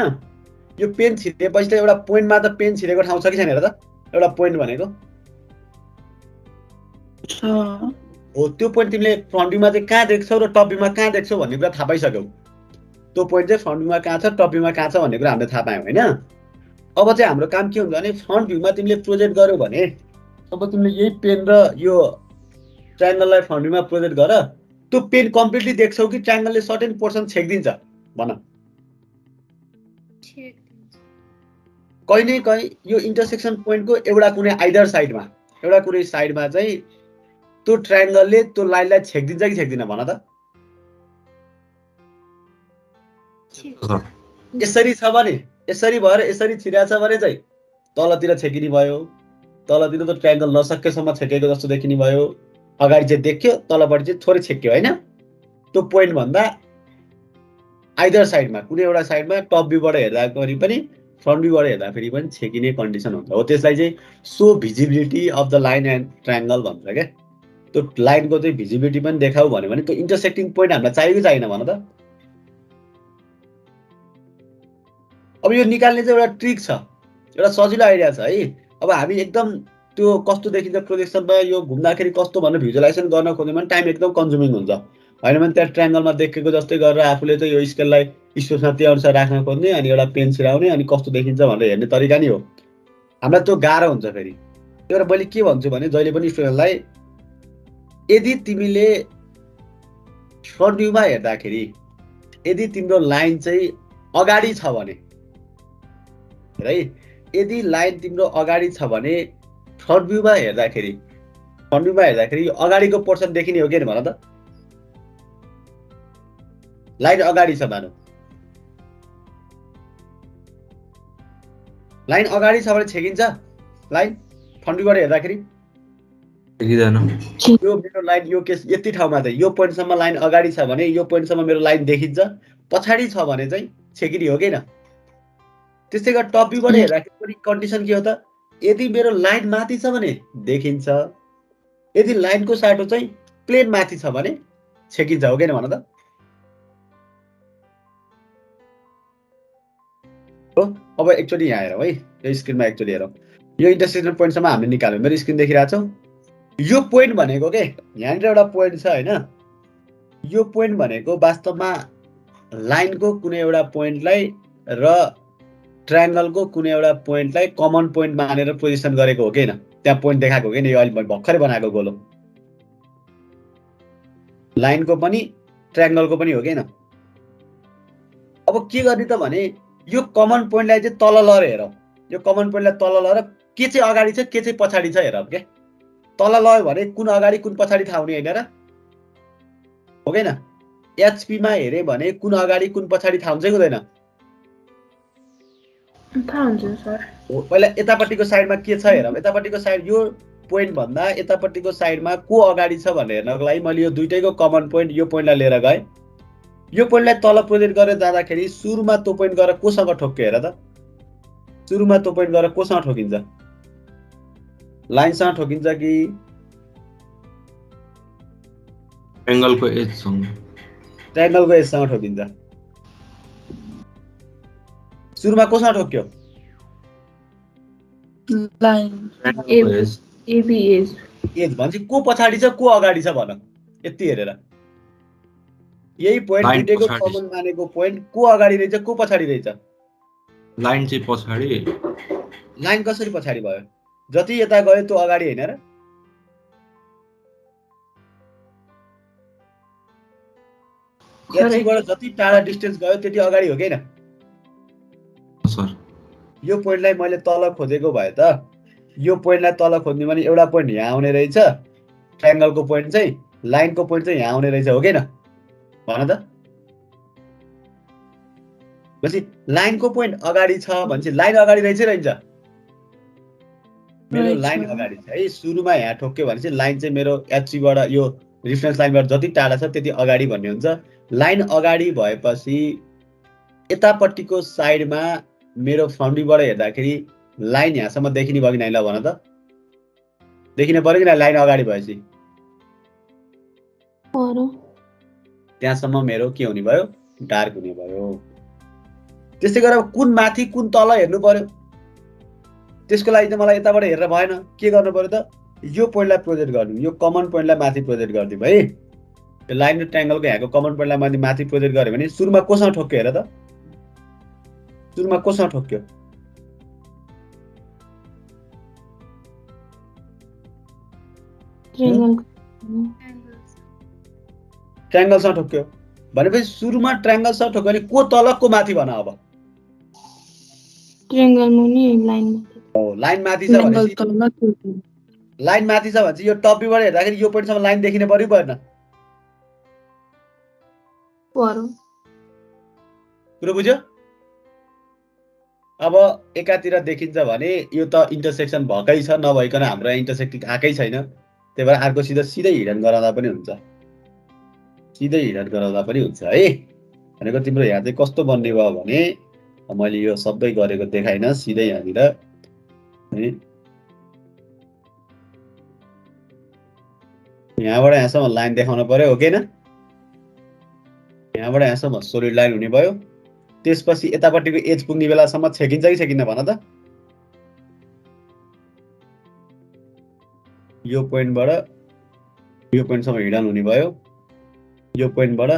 यो पेन छिरेपछि त एउटा पोइन्टमा त पेन छिरेको ठाउँ छ कि छैन हेर त एउटा पोइन्ट भनेको हो त्यो पोइन्ट तिमीले फ्रन्ट भ्यूमा चाहिँ कहाँ देख्छौ र टप भ्यूमा कहाँ देख्छौ भन्ने कुरा थाहा पाइसक्यौ त्यो पोइन्ट चाहिँ फ्रन्ट भ्यूमा कहाँ छ टप भ्यूमा कहाँ छ भन्ने कुरा हामीले थाहा पायौं हैन अब चाहिँ हाम्रो काम के हुन्छ भने फ्रन्ट भ्यूमा तिमीले प्रोजेक्ट गर्यौ भने अब तिमीले यही पेन र यो ट्रायंगललाई फ्रन्ट भ्यूमा प्रोजेक्ट गर त्यो पेन कम्प्लिटली देख्छौ कि ट्रायंगलले सर्टेन पोर्सन छेक्दिन्छ भन कहिले कहीँ यो इन्टरसेक्सन पोइन्टको एउटा कुनै आइदर साइडमा एउटा कुनै साइडमा चाहिँ त्यो ट्रायंगलले त्यो लाइनलाई छेक्दिन्छ कि छेक्दिन भन त यसरी छ भने यसरी भएर यसरी छिरेको छ भने चाहिँ तलतिर छेकिने भयो तलतिर त ट्रायंगल नसकेसम्म छेकेको जस्तो देखिने भयो अगाडि चाहिँ देख्यो तलपट्टि चाहिँ थोरै छेक्यो हैन त्यो पोइन्ट भन्दा आइदर साइडमा कुनै एउटा साइडमा टप भ्यूबाट हेर्दाखेरि पनि फ्रन्ट भ्यूबाट हेर्दाखेरि पनि छेकिने कन्डिसन हुन्छ हो त्यसलाई चाहिँ so visibility of the line and triangle भन्छ क्या त्यो लाइनको चाहिँ भिजिबिलिटी पनि देखाऊ भन्यो भने त्यो इन्टरसेक्टिङ पोइन्ट हामीलाई चाहियो कि चाहिएन भन त अब यो निकाल्ने चाहिँ एउटा ट्रिक छ एउटा सजिलो आइडिया छ है अब हामी एकदम त्यो कस्तो देखिन्छ प्रोजेक्सनमा यो घुम्दाखेरि कस्तो भनेर भिजुअलाइजेसन गर्न खोज्यो भने टाइम एकदम कन्ज्युमिङ हुन्छ हैन भने त्यहाँ ट्रायंगलमा देखेको जस्तै गरेर आफूले चाहिँ यो स्केललाई स्पेसमा त्यही अनुसार राख्न खोज्ने अनि एउटा पेन छिराउने अनि कस्तो देखिन्छ भनेर हेर्ने तरिका नि हो हामीलाई त्यो गाह्रो हुन्छ फेरि त्यही भएर मैले के भन्छु भने जहिले पनि स्टुडेन्टलाई यदि तिमीले फ्रन्ट भ्यूमा हेर्दाखेरि यदि तिम्रो लाइन चाहिँ अगाडि छ भने है यदि लाइन तिम्रो अगाडि छ भने फ्रन्ट भ्यूमा हेर्दाखेरि यो अगाडिको पोर्सन देखिने हो कि भन त लाइन अगाडि छ मानौ लाइन अगाडि छ भने छेकिन्छ लाइन फ्रन्ट भ्यूबाट हेर्दाखेरि यो मेरो लाइन यो केस यति ठाउँमा चाहिँ यो पोइन्टसम्म लाइन अगाडि छ भने यो पोइन्टसम्म मेरो लाइन देखिन्छ पछाडि छ भने चाहिँ छेकिने हो कि न त्यसै गरी टप भ्यूबाट हेर्दाखेरि पनि कन्डिसन के हो त यदि मेरो लाइन माथि छ भने देखिन्छ यदि लाइनको साटो चाहिँ प्लेन माथि छ भने छेकिन्छ हो कि न भन त हो अब एकचोटि यहाँ हेरौँ है यो स्क्रिनमा एकचोटि हेरौँ यो इन्टरसेक्सन पोइन्टसम्म हामीले निकाल्यौँ मेरो स्क्रिन देखिरहेको छौ यो पोइन्ट भनेको के यहाँनिर एउटा पोइन्ट छ हैन यो पोइन्ट भनेको वास्तवमा लाइनको कुनै एउटा पोइन्टलाई र ट्रायंगलको कुनै एउटा पोइन्टलाई कमन पोइन्ट मानेर पोजिसन गरेको हो कि हैन त्यहाँ पोइन्ट देखाएको हो कि यो अहिले भर्खरै बनाएको गोलो लाइनको पनि ट्रायंगलको पनि हो कि हैन अब के गर्ने त भने यो कमन पोइन्टलाई चाहिँ तल लएर हेरौँ यो कमन पोइन्टलाई तल लएर के चाहिँ अगाडि छ के चाहिँ पछाडि छ हेरौँ के तल लयो भने कुन अगाडि कुन पछाडि थाहा हुने हैन र हो कि हैन एचपी मा हेरे भने कुन अगाडि कुन पछाडि थाहा हुन्छ कि हुँदैन थाहा हुन्छ सर पहिला यतापट्टिको साइडमा के छ हेरौँ यतापट्टिको साइड यो पोइन्ट भन्दा यतापट्टिको साइडमा को अगाडि छ भनेर हेर्नको लागि मैले यो दुईटैको कमन पोइन्ट यो पोइन्टलाई लिएर गएँ यो पोइन्टलाई तल प्रोजेक्ट गरेर जाँदाखेरि सुरुमा त्यो पोइन्ट गएर कोसँग ठोक्यो हेर त सुरुमा त्यो पोइन्ट गएर कोसँग ठोकिन्छ लाइनसँग ठोकिन्छ कि ट्रायंगलको एजसँग ठोकिन्छ सुरुमा कोसँग ठोक्यो लाइन एबी एज एज भन्छ को पछाडि छ को अगाडि छ भन यति हेरेर यही पोइन्ट लाइन दुईटैको पछाडि कमन मानेको पोइन्ट को अगाडि रहेछ को पछाडि रहेछ लाइन चाहिँ पछाडि लाइन कसरी पछाडि भयो जति यता गयो त्यो अगाडि हैन र एचबाट जति टाढा डिस्टेन्स गयो त्यति अगाडि हो किन सर यो पोइन्टलाई मैले तल खोजेको भए त यो पोइन्टलाई तल खोज्ने भने एउटा पोइन्ट यहाँ आउने रहेछ ट्रायंगलको पोइन्ट चाहिँ लाइनको पोइन्ट चाहिँ यहाँ आउने रहेछ हो किन भन त भनेपछि लाइनको पोइन्ट अगाडि छ भनेपछि लाइन अगाडि रहेछ मेरो लाइन अगाडि छ है सुरुमा यहाँ ठोक्यो भने चाहिँ लाइन चाहिँ मेरो एचसीबाट यो रिफरेन्स लाइनबाट जति टाढा छ त्यति अगाडि भन्ने हुन्छ लाइन अगाडि भएपछि यतापट्टिको साइडमा मेरो फाउन्डीबाट हेर्दाखेरि लाइन यहाँसम्म देखिने भयो कि नै ल भन त देखिन पर्यो कि लाइन अगाडि भएपछि त्यहाँसम्म मेरो के हुने भयो डार्क हुने भयो त्यसै गरेर कुन माथि कुन तल हेर्नु पर्यो त्यसको लागि चाहिँ मलाई यताबाट हेरेर भएन के गर्नु पर्यो त यो पोइन्टलाई प्रोजेक्ट गर्नु यो कमन पोइन्टलाई माथि प्रोजेक्ट गरिदिउँ है यो लाइन र ट्रायंगलको यहाँको कमन पोइन्टलाई माथि प्रोजेक्ट गर्यो भने सुरुमा कोसँग ठोक्यो हेर त सुरुमा कोसँग ठोक्यो ट्रायंगलसँग ठोक्यो भनेपछि सुरुमा ट्रायंगलसँग ठोक्यो भने को तल को माथि भन अब ट्रायंगलमा नि लाइनमा लाइन माथि छ भनेपछि लाइन माथि छ भने यो टप भ्यूबाट हेर्दाखेरि यो पोइन्टसम्म लाइन देखिन पर्यो पर्दैन कुरो बुझ्यो अब एकातिर देखिन्छ भने यो त इन्टरसेक्सन भएकै छ नभइकन हाम्रो इन्टरसेक्टिङ आएकै छैन त्यही भएर अर्को सिधै हिडन गराउँदा पनि हुन्छ सिधै हिडन गराउँदा पनि हुन्छ है भनेको तिम्रो यहाँ चाहिँ कस्तो बन्ने भयो भने मैले यो सबै गरेको देखाइन सिधै यहाँनिर है यहाँबाट यहाँसम्म लाइन देखाउन पर्यो हो किन यहाँबाट यहाँसम्म सोलिड लाइन हुने भयो त्यसपछि यतापट्टिको एज पुग्ने बेलासम्म छेकिन्छ कि छेकिन्न भन त यो पोइन्टबाट यो पोइन्टसम्म हिडन हुने भयो यो पोइन्टबाट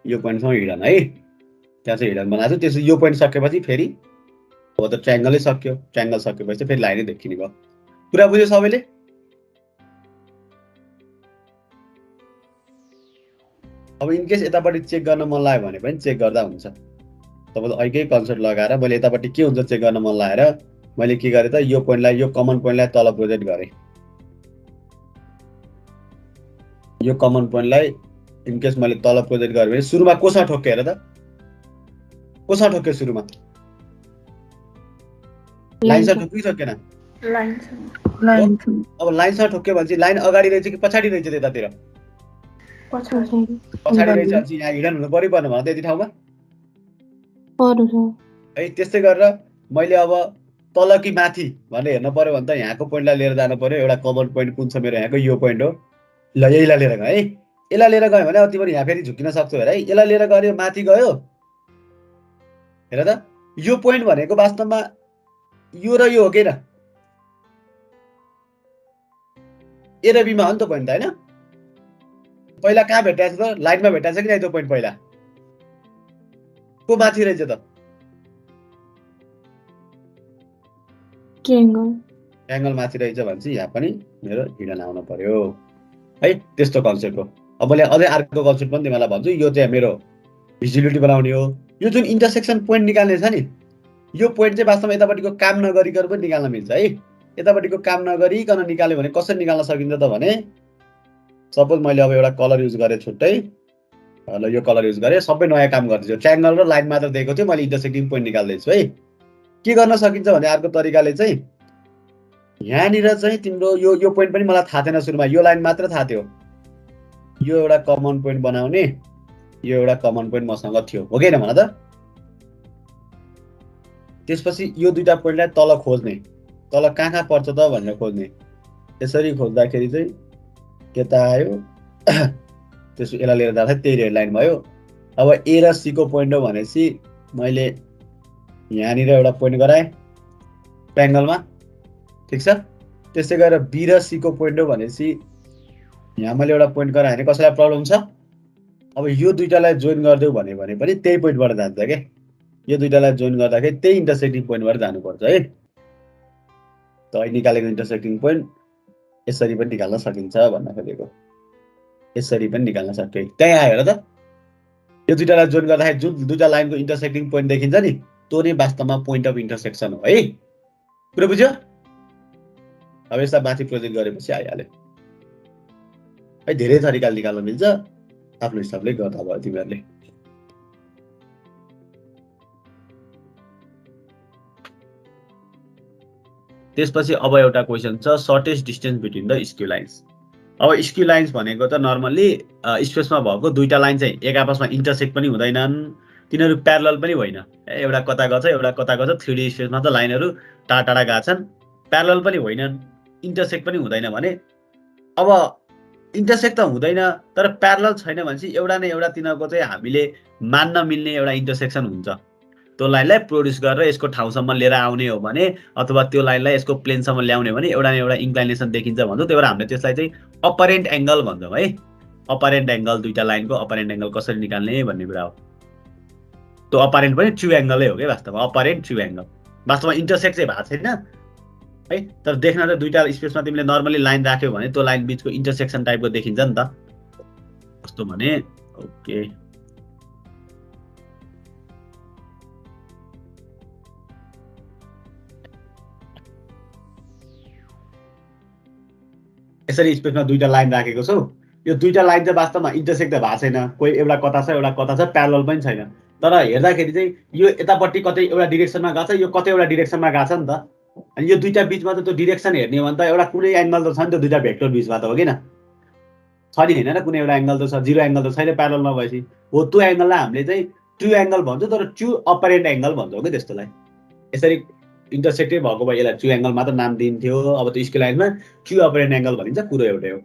यो पोइन्टसम्म हिडन है त्यहाँ चाहिँ हिडन बनाएको छु त्यसपछि यो पोइन्ट सकेपछि फेरि हो त ट्रायंगलै सक्यो ट्रायंगल सकेपछि फेरि लाइनै देखिने भयो कुरा बुझ्यो सबैले अब इनकेस यतापट्टि चेक गर्न मन लाग्यो भने पनि चेक गर्दा हुन्छ तपाईले अहिकै कन्सेप्ट लगाएर मैले यतापट्टि के हुन्छ चेक गर्न मन लागेर मैले के गरे त यो पोइन्टलाई यो कमन पोइन्टलाई तल प्रोजेक्ट गरे यो कमन पोइन्टलाई इनकेस मैले तल प्रोजेक्ट गरे भने सुरुमा कोसँग ठोक्यो हेर त कोसँग ठोक्यो सुरुमा लाइनसँग ठोक्यो सकेन अब लाइनसँग ठोक्यो भने चाहिँ लाइन अगाडि रहेछ कि पछाडि रहेछ त्यतातिर पछाडि रहेछ भने यहाँ हिडन हुनु पर्यो पर्न भन त्यति ठाउँमा है त्यस्तै गरेर मैले अब तल कि माथि भनेर हेर्न पर्यो भने त यहाँको पोइन्टलाई लिएर जानु पर्यो एउटा कमन पोइन्ट कुन छ मेरो यहाँको यो पोइन्ट हो ल यहीलाई लिएर गएँ है यसलाई लिएर गयो भने अब तिमीहरू यहाँ फेरि झुकिन सक्छौ हेर है यसलाई लिएर गयो माथि गयो हेर त यो पोइन्ट भनेको वास्तवमा यो र यो हो किन ए र बीमा हो नि त पोइन्ट त हैन पहिला कहाँ भेटाएछ त लाइनमा भेटाएछ कि त्यो पोइन्ट पहिला को माथि रहेछ त ट्रायंगल माथि रहेछ भने चाहिँ यहाँ पनि मेरो हिडन आउन पर्यो है त्यस्तो कन्सेप्ट हो अब मैले अझै अर्को कन्सेप्ट पनि तिमीलाई भन्छु यो चाहिँ मेरो भिजिबिलिटी बनाउने हो यो जुन इन्टरसेक्सन पोइन्ट निकाल्ने छ नि यो पोइन्ट चाहिँ वास्तवमा यतापट्टिको काम नगरिकन पनि निकाल्न मिल्छ है यतापट्टिको काम नगरिकन निकाल्यो भने कसरी निकाल्न सकिन्छ त भने सपोज मैले अब एउटा कलर युज गरेँ छुट्टै ल यो कलर युज गरेँ सबै नयाँ काम गर्दैछु ट्रायंगल र लाइन मात्र दिएको थियो मैले इन्टरसेक्टिङ पोइन्ट निकाल्दैछु है के गर्न सकिन्छ भने अर्को तरिकाले चाहिँ यहाँनिर चाहिँ तिम्रो यो पोइन्ट पनि मलाई थाहा थिएन सुरुमा यो लाइन मात्र थाहा थियो यो एउटा कमन पोइन्ट बनाउने यो एउटा कमन पोइन्ट मसँग थियो हो कि भन त त्यसपछि यो दुईटा पोइन्टलाई तल खोज्ने तल कहाँ पर्छ त भनेर खोज्ने यसरी खोज्दाखेरि चाहिँ यता आयो त्यसो यसलाई लिएर जाँदा त्यही रेड लाइन भयो अब ए र सी को पोइन्ट हो भनेपछि मैले यहाँनिर एउटा पोइन्ट गराएँ ट्रायंगलमा ठिक छ त्यस्तै गरेर बी र सी को पोइन्ट हो भनेपछि यहाँ मैले एउटा पोइन्ट गराएँ भने कसैलाई प्रब्लम छ अब यो दुईटालाई जोइन गरिदेऊ भने पनि त्यही पोइन्टबाट जान्छ के यो दुईटालाई जोइन गर्दाखेरि त्यही इन्टरसेक्टिङ पोइन्टबाट जानुपर्छ है त अहिले निकालेको इन्टरसेक्टिङ पोइन्ट यसरी पनि निकाल्न सकिन्छ भन्न खोजेको यसरी पनि निकाल्न सक्यो त्यही आयो र त यो दुईटालाई जोइन गर्दाखेरि जुन दुईटा लाइनको इन्टरसेक्टिङ पोइन्ट देखिन्छ नि त्यो नै वास्तवमा पोइन्ट अफ इन्टरसेक्सन हो है कुरा बुझ्यो अब यसलाई माथि प्रोजेक्ट गरेपछि आइहाल्यो है धेरै तरिकाले निकाल्न मिल्छ आफ्नो हिसाबले गर्दा भयो तिमीहरूले त्यसपछि अब एउटा क्वेसन छ shortest distance between the skew lines अब स्क्यू लाइन्स भनेको त नर्मल्ली स्पेसमा भएको दुईटा लाइन चाहिँ एक आपसमा इन्टरसेक्ट पनि हुँदैनन् तिनीहरू प्यारलल पनि होइन एउटा कता गछ एउटा कता गछ 3D स्पेसमा त लाइनहरू टाढा टाढा गएका छन् प्यारलल पनि होइनन् इन्टरसेक्ट पनि हुँदैन भने अब इन्टरसेक्ट त हुँदैन तर प्यारलल छैन भने चाहिँ एउटा न एउटा तिनीहरूको चाहिँ हामीले मान्न मिल्ने एउटा इन्टरसेक्सन हुन्छ त्यो लाइनलाई प्रोड्युस गरेर यसको ठाउँसम्म लिएर आउने हो भने अथवा त्यो लाइनलाई यसको प्लेनसम्म ल्याउने भने एउटा न एउटा इन्क्लाइनेसन देखिन्छ भन्छौँ त्यही भएर हामीले त्यसलाई चाहिँ अपरेन्ट एङ्गल भन्छौँ है अपरेन्ट एङ्गल दुईटा लाइनको अपरेन्ट एङ्गल कसरी निकाल्ने भन्ने कुरा हो त्यो अपरेन्ट पनि ट्रु एङ्गलै हो कि वास्तवमा अपरेन्ट ट्रु एङ्गल वास्तवमा इन्टरसेक्ट चाहिँ भएको छैन है तर देख्न त दुईटा स्पेसमा तिमीले नर्मली लाइन राख्यौ भने त्यो लाइन बिचको इन्टरसेक्सन टाइपको देखिन्छ नि त कस्तो भने ओके यसरी स्पेसमा दुईटा लाइन राखेको छौ यो दुईटा लाइन चाहिँ वास्तवमा इन्टरसेक्ट त भएको छैन कोही एउटा कता छ प्यारलल पनि छैन तर हेर्दाखेरि चाहिँ यो यतापट्टि कतै एउटा डिरेक्सनमा गएको छ यो कतै एउटा डिरेक्सनमा गएको छ नि त अनि यो दुईटा बिचमा त त्यो डिरेक्सन हेर्ने हो भने त एउटा कुनै एङ्गल त छ नि त दुईटा भेक्टर बिचमा त हो किन छ नि होइन कुनै एउटा एङ्गल त छ जिरो एङ्गल त छैन प्यारलल नभएपछि हो त्यो एङ्गललाई हामीले चाहिँ ट्रु एङ्गल भन्छौँ तर ट्रु अपरेन्ट एङ्गल भन्छौँ कि त्यस्तोलाई यसरी इन्टरसेक्टै भएको भए यसलाई ट्रु एङ्गल मात्र नाम दिन्थ्यो अब त्यो स्क्यू लाइनमा ट्रु अपरेन्ट एङ्गल भनिन्छ कुरो एउटै हो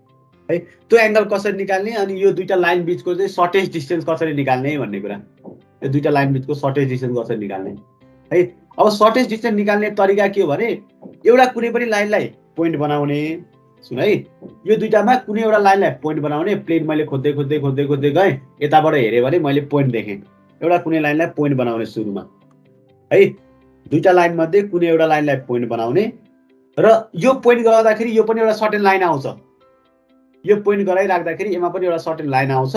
है त्यो एङ्गल कसरी निकाल्ने अनि यो दुईटा लाइन बिचको चाहिँ सर्टेज डिस्टेन्स कसरी निकाल्ने भन्ने कुरा यो दुईटा लाइन बिचको सर्टेज डिस्टेन्स कसरी निकाल्ने है अब सर्टेज डिस्टेन्स निकाल्ने तरिका के हो भने एउटा कुनै पनि लाइनलाई पोइन्ट बनाउने सुन है यो दुईटामा कुनै एउटा लाइनलाई पोइन्ट बनाउने प्लेन मैले खोज्दै खोज्दै खोज्दै खोज्दै गएँ यताबाट हेरेँ भने मैले पोइन्ट देखेँ एउटा कुनै लाइनलाई पोइन्ट बनाउने सुरुमा है दुईटा लाइन मध्ये कुनै एउटा लाइनलाई पोइन्ट बनाउने र यो पोइन्ट गर्दाखेरि यो पनि एउटा सर्टेन लाइन आउँछ यो पोइन्ट गराइराख्दाखेरि यसमा पनि एउटा सर्टेन लाइन आउँछ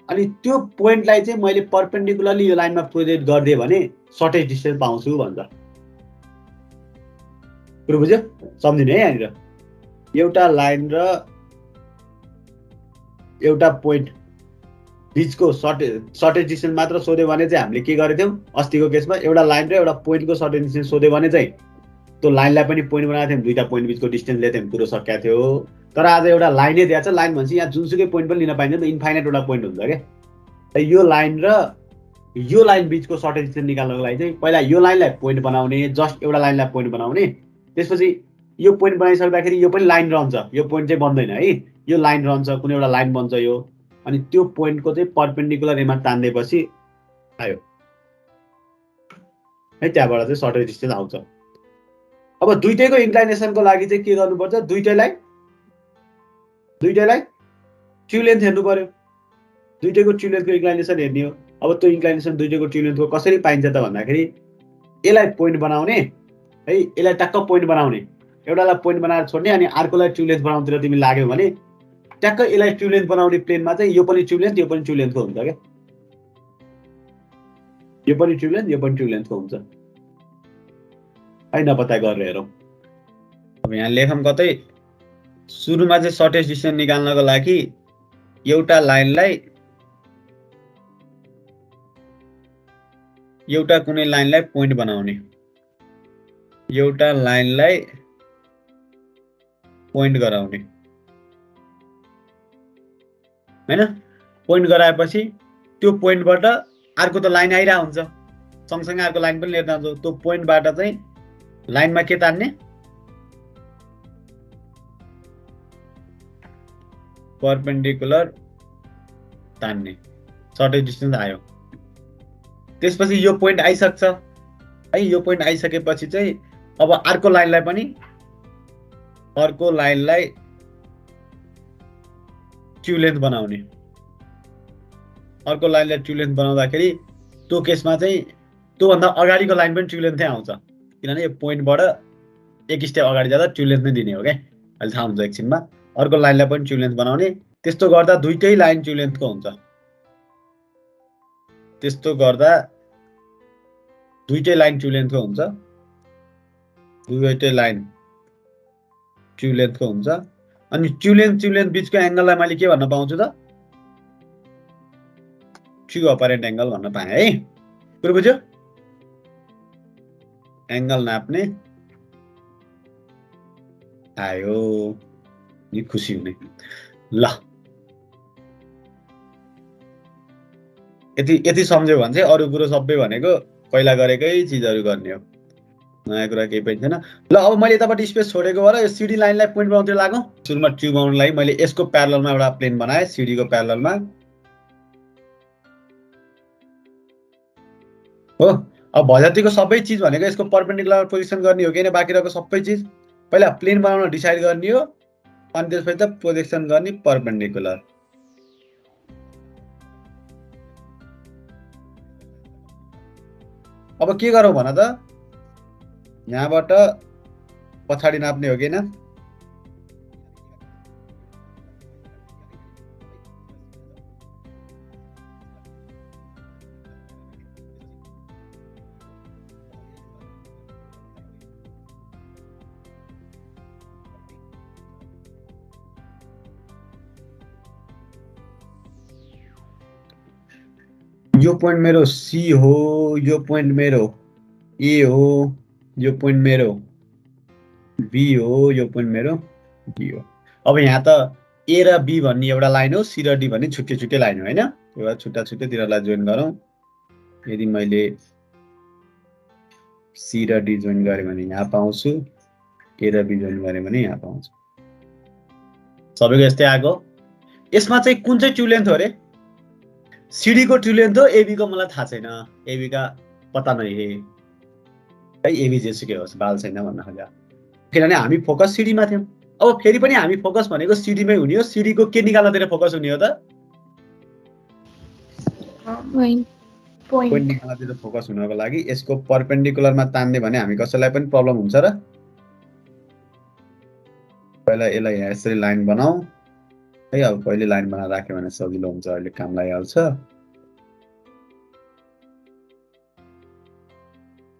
अनि त्यो पोइन्टलाई चाहिँ मैले परपेन्डिकुलरली यो लाइनमा प्रोजेक्ट गरिदिएँ भने सर्टेज डिस्टेन्स पाउँछु भन्छ कुरो बुझ्यो सम्झिने है यहाँनिर एउटा लाइन र एउटा पोइन्ट बिचको सर्टेज डिस्टेन्स मात्र सोध्यो भने चाहिँ हामीले के गरेको थियौँ अस्तिको केसमा एउटा लाइन र एउटा पोइन्टको सर्टेज डिस्टेन्स सोध्यो भने चाहिँ त्यो लाइनलाई पनि पोइन्ट बनाएको थियौँ दुईटा पोइन्ट बिचको डिस्टेन्स लिएको थियौँ कुरो सकिएको थियो तर आज एउटा लाइनै दिएको छ लाइन भनेपछि यहाँ जुनसुकै पोइन्ट पनि लिन पाइन्छ नि त इन्फाइनाइटवटा पोइन्ट हुन्छ क्या यो लाइन र यो लाइन बिचको सर्टेज डिस्टेन्स निकाल्नको लागि चाहिँ पहिला यो लाइनलाई पोइन्ट बनाउने जस्ट एउटा लाइनलाई पोइन्ट बनाउने त्यसपछि यो पोइन्ट बनाइसक्दाखेरि यो पनि लाइन रहन्छ यो पोइन्ट चाहिँ बन्दैन है यो लाइन रहन्छ कुनै एउटा लाइन बन्छ यो अनि त्यो पोइन्टको चाहिँ परपेन्डिकुलर एमा तान्दिएपछि आयो है त्यहाँबाट चाहिँ सर्टेज डिस्टेन्स आउँछ अब दुईटैको इन्क्लाइनेसनको लागि चाहिँ के गर्नुपर्छ दुईटैलाई ट्रु लेन्थ हेर्नु पर्यो दुईटैको ट्रु लेन्थको इन्क्लाइनेसन हेर्ने हो अब त्यो इन्क्लाइनेसन दुईटैको ट्रु लेन्थको कसरी पाइन्छ त भन्दाखेरि यसलाई पोइन्ट बनाउने है यसलाई टक्क पोइन्ट बनाउने एउटालाई पोइन्ट बनाएर छोड्ने अनि अर्कोलाई ट्रु लेन्थ बनाउनतिर तिमी लाग्यौ भने ट्याक्क यसलाई ट्रु लेन्थ बनाउने प्लेनमा चाहिँ यो पनि ट्रु लेन्थ यो पनि ट्रु लेन्थको हुन्छ क्या यो पनि ट्रु लेन्थ यो पनि ट्रु लेन्थको हुन्छ है नपत्ता गरेर हेरौँ अब यहाँ लेखौँ कतै सुरुमा चाहिँ सर्टेज डिस्टेन्स निकाल्नको लागि एउटा लाइनलाई एउटा कुनै लाइनलाई पोइन्ट बनाउने एउटा लाइनलाई पोइन्ट गराउने हैन पोइन्ट गराएपछि त्यो पोइन्टबाट अर्को त लाइन आइरा हुन्छ सँगसँगै अर्को लाइन पनि लिएर जान्छ त्यो पोइन्टबाट चाहिँ लाइनमा के तान्ने परपेन्डिकुलर तान्ने सर्टेज डिस्टेन्स आयो त्यसपछि यो पोइन्ट आइसक्छ है यो पोइन्ट आइसकेपछि चाहिँ अब अर्को लाइनलाई पनि अर्को लाइनलाई ट्रु लेन्थ बनाउने अर्को लाइनलाई ट्रु लेन्थ बनाउँदाखेरि त्यो केसमा चाहिँ त्योभन्दा अगाडिको लाइन पनि ट्रु लेन्थै आउँछ, किनभने यो पोइन्टबाट एक स्टेप अगाडि जाँदा ट्रु लेन्थ नै दिने हो क्या। अहिले थाहा हुन्छ एकछिनमा। अर्को लाइनलाई पनि ट्रु लेन्थ बनाउने, त्यस्तो गर्दा दुईटै लाइन ट्रु लेन्थको हुन्छ। त्यस्तो गर्दा दुईटै लाइन ट्रु लेन्थको हुन्छ, दुईटै लाइन ट्रु लेन्थको हुन्छ। अनि ट्रु लेन्थ बिचको एङ्गललाई मैले के भन्न पाउँछु त? ट्रु अपरेन्ट एङ्गल भन्न पाएँ है। कुरो बुझ्यो? एङ्गल नाप्ने आयो नि, खुसी हुने। ल यति सम्झ्यो भने चाहिँ अरू कुरो सबै भनेको पहिला गरेकै चिजहरू गर्ने हो, नयाँ कुरा केही पनि छैन। ल अब मैले यताबाट स्पेस छोडेको भएर यो सिडी लाइनलाई पोइन्ट बनाउँदै लागौँ। सुरुमा ट्रु बनाउनुको लागि मैले यसको प्यारललमा एउटा प्लेन बनाएँ, सिडीको प्यारललमा हो। अब भजातिको सबै चिज भनेको यसको परपेन्डिकुलर पोजिसन गर्ने हो कि बाँकी रहेको सबै चिज पहिला प्लेन बनाउन डिसाइड गर्ने हो, अनि त्यसपछि त प्रोजेक्सन गर्ने परपेन्डिकुलर। अब के गरौँ भन त? यहाँबाट पछाडि नाप्ने हो कि हैन? यो पोइन्ट मेरो सी हो, यो पोइन्ट मेरो ए हो, यो पोइन्ट मेरो बी हो, यो पोइन्ट मेरो डी हो। अब यहाँ त ए र बी भन्ने एउटा लाइन हो, सी र डी भन्ने छुट्टै छुट्टै लाइन हो हैन? एउटा छुट्टा छुट्टै तिनीहरूलाई जोइन गरौँ। यदि मैले सी र डी जोइन गरेँ भने यहाँ पाउँछु, ए र बी जोइन गरेँ भने यहाँ पाउँछु। सबैको यस्तै आएको। यसमा चाहिँ कुन चाहिँ ट्रु लेन्थ हो रे? सिडी को ट्रु लेन्थ हो, एबी को मलाई थाहा छैन। एबी का पता नै है, एबी जेसुकै होस् बाल छैन भन्न खोजा। किनभने हामी फोकस सिडीमा थियौँ। अब फेरि पनि हामी फोकस भनेको सिडीमै हुने हो। सिडी को के निकाल्नतिर फोकस हुने हो त? पोइन्ट निकाल्नतिर फोकस हुनको लागि यसको परपेन्डिकुलरमा तान्ने भने हामी कसैलाई पनि प्रब्लम हुन्छ र? पहिला यसलाई यहाँ यसरी लाइन बनाऊ है। अब पहिले लाइन बनाएर राख्यो भने सजिलो हुन्छ, अहिले काम लागिहाल्छ।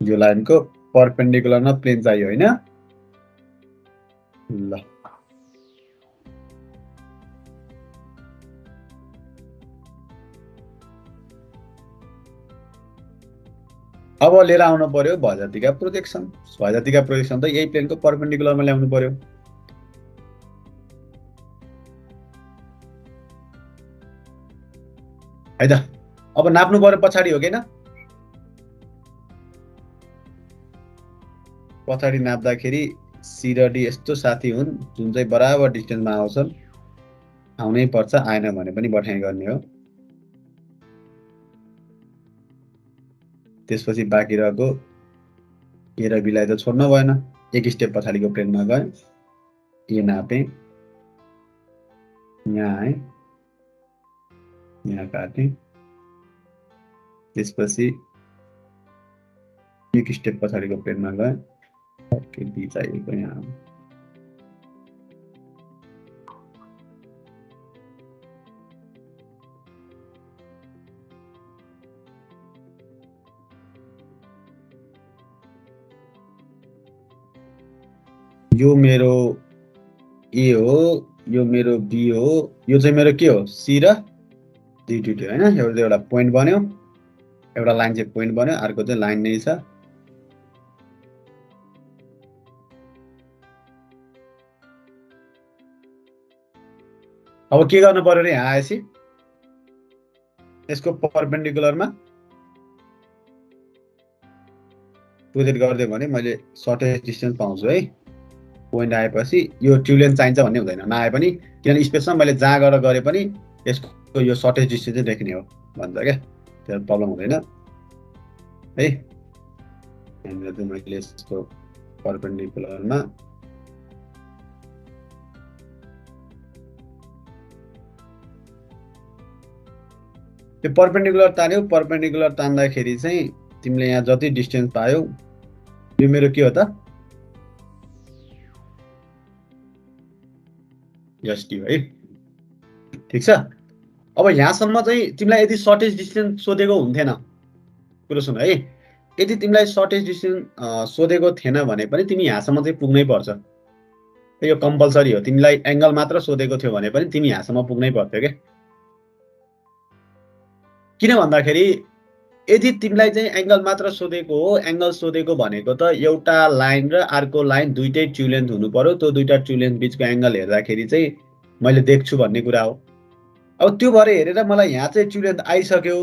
यो लाइनको परपेन्डिकुलरमा प्लेन चाहियो हैन? ल अब लिएर आउनु पर्यो भजातिका प्रोजेक्सन। भजातिका प्रोजेक्सन त यही प्लेनको परपेन्डिकुलरमा ल्याउनु पर्यो। है त? अब नाप्नु पर्यो पछाडि हो किन? पछाडि नाप्दाखेरि सी र डी यस्तो साथी हुन् जुन चाहिँ बराबर डिस्टेन्समा आउँछन्। आउनै पर्छ, आएन भने पनि बठाइ गर्ने हो। त्यसपछि बाँकी रहेको ए र बीलाई त छोड्न भएन। एक स्टेप पछाडिको प्लेनमा गएँ, ए नापेँ, यहाँ आएँ, यहाँ काटेँ, त्यसपछि एक स्टेप पछाडिको प्लेनमा गएँ, बी चाहिएको यहाँ। यो मेरो ए हो, यो मेरो बी हो, यो चाहिँ मेरो के हो? सी र डी दुईटै हैन? एउटा पोइन्ट बन्यो, एउटा लाइन चाहिँ पोइन्ट बन्यो, अर्को चाहिँ लाइन नै छ। अब के गर्नु पर्यो रे? यहाँ आएपछि यसको परपेन्डिकुलरमा प्रोजेक्ट गरिदियो भने मैले सर्टेस्ट डिस्टेन्स पाउँछु है। पोइन्ट आएपछि यो ट्रु लेन्थ चाहिन्छ भन्ने हुँदैन, नआए पनि, किनभने स्पेसमा मैले जहाँ गरे पनि यसको यो सर्टेस्ट डिस्टेन्स चाहिँ देख्ने हो भन्छ क्या, त्यो प्रब्लम हुँदैन है। यहाँनिर चाहिँ मैले यसको परपेन्डिकुलरमा यो पर्पेन्डिकुलर तान्यौ, पर्पेन्डिकुलर तान्दाखेरि चाहिँ तिमीले यहाँ जति डिस्टेन्स पायौ यो मेरो के हो त एसटी है। ठिक छ। अब यहाँसम्म चाहिँ तिमीलाई यदि सर्टेज डिस्टेन्स सोधेको हुन्थेन, कुरो सुन है, यदि तिमीलाई सर्टेज डिस्टेन्स सोधेको थिएन भने पनि तिमी यहाँसम्म चाहिँ पुग्नै पर्छ। यो कम्पलसरी हो। तिमीलाई एङ्गल मात्र सोधेको थियो भने पनि तिमी यहाँसम्म पुग्नै पर्थ्यो के। किन भन्दाखेरि यदि तिमीलाई चाहिँ एङ्गल मात्र सोधेको हो, एङ्गल सोधेको भनेको त एउटा लाइन र अर्को लाइन दुईटै ट्रु लेन्थ हुनु पर्यो। त्यो दुईटा ट्रु लेन्थ बिचको एङ्गल हेर्दाखेरि चाहिँ मैले देख्छु भन्ने कुरा हो। अब त्यो भएर हेरेर मलाई यहाँ चाहिँ ट्रु लेन्थ आइसक्यो,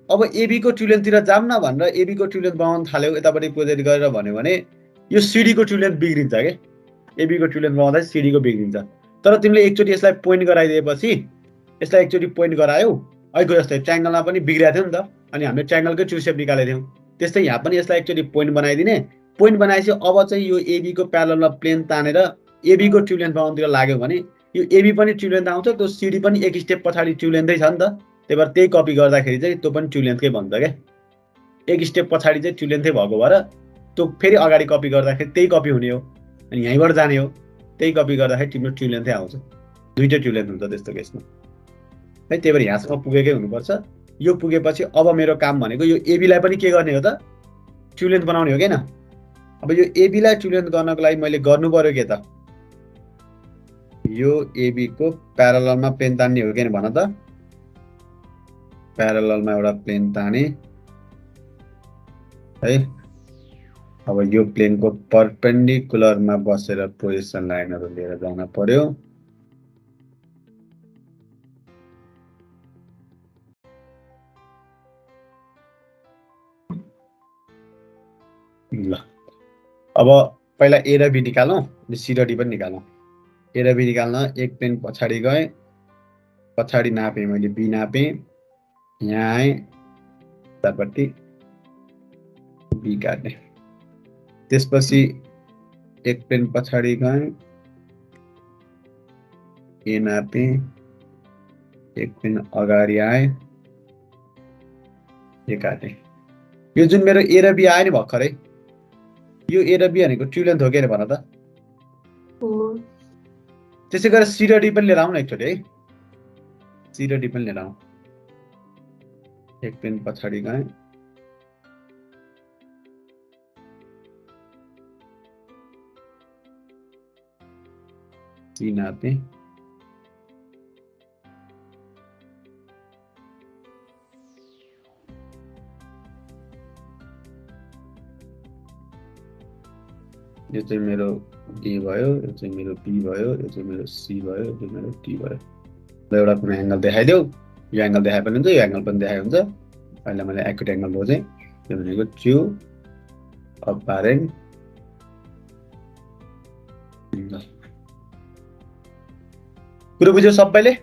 अब एबी को ट्रु लेन्थतिर जाम न भनेर एबी को ट्रु लेन्थ बनाउन थाल्यो यतापट्टि प्रोजेक्ट गरेर भन्यो भने यो सिडी को ट्रु लेन्थ बिग्रिन्छ के। एबी को ट्रु लेन्थ बनाउँदा सिडी को बिग्रिन्छ। तर तिमीले एकचोटि यसलाई पोइन्ट गराइदिएपछि, यसलाई एकचोटि पोइन्ट गरायौ, अहिलेको जस्तै ट्रायङ्गलमा पनि बिग्रिएको थियो नि त, अनि हामीले ट्रायङ्गलकै ट्रु सेप निकालेको थियौँ। त्यस्तै यहाँ पनि यसलाई एकचोटि पोइन्ट बनाइदिने, पोइन्ट बनाएपछि अब चाहिँ यो एबी को प्यारललमा प्लेन तानेर एबी को ट्रु लेन्थ बनाउनतिर लाग्यो भने यो एबी पनि ट्रु लेन्थ आउँछ, त्यो सिडी पनि एक स्टेप पछाडि ट्रु लेन्थै छ नि त। त्यही भएर त्यही कपी गर्दाखेरि चाहिँ त्यो पनि ट्रु लेन्थकै भन्छ क्या। एक स्टेप पछाडि चाहिँ ट्रु लेन्थै भएको भएर त्यो फेरि अगाडि कपी गर्दाखेरि त्यही कपी हुने हो, अनि यहीँबाट जाने हो। त्यही कपी गर्दाखेरि तिम्रो ट्रु लेन्थै आउँछ, दुईटै ट्रु लेन्थ हुन्छ त्यस्तो केसमा है। त्यही भएर यहाँसम्म पुगेकै हुनुपर्छ। यो पुगेपछि अब मेरो काम भनेको यो एबीलाई पनि के गर्ने हो त, ट्रु लेन्थ बनाउने हो किन। अब यो एबीलाई ट्रु लेन्थ गर्नको लागि मैले गर्नु पर्यो के त, यो एबी को प्यारललमा प्लेन तान्ने हो किन भन त। प्यारललमा एउटा प्लेन ताने है। अब यो प्लेनको पर्पेन्डिकुलरमा बसेर पोजिसन लाइनहरु लिएर जान पर्यो। ल अब पहिला ए र बी निकालौं, सी र डी पनि निकालौं। ए र बी निकाल्न एक प्लेन पछाडि गए, पछाडि नापे मैले बी नापे, यहाँ आए, यतापट्टि बी काटे। त्यसपछि एक प्लेन पछाडि गए, ए नापे, एक प्लेन अगाडि आए, ए काटे। यो जुन मेरो ए र बी आयो नि भर्खरै, यो ए र बी भनेको ट्रु लेन्थ हो के भन त। हो। त्यसै गरेर सी र डी पनि लिएर आउँ न एकचोटि है। सी र डी पनि लिएर आउँ। एक प्लेन पछाडि गए, सी नापे, यो चाहिँ मेरो ए भयो, यो चाहिँ मेरो बी भयो, यो चाहिँ मेरो सी भयो, यो चाहिँ मेरो डी भयो। ल एउटा कुनै एङ्गल देखाइदेऊ। यो एङ्गल देखाए पनि हुन्छ, यो एङ्गल पनि देखाए हुन्छ। अहिले मैले एक्युट एङ्गल खोजेँ, यो भनेको ट्रु अपारेन्ट एङ्गल। कुरो बुझ्यो सबैले?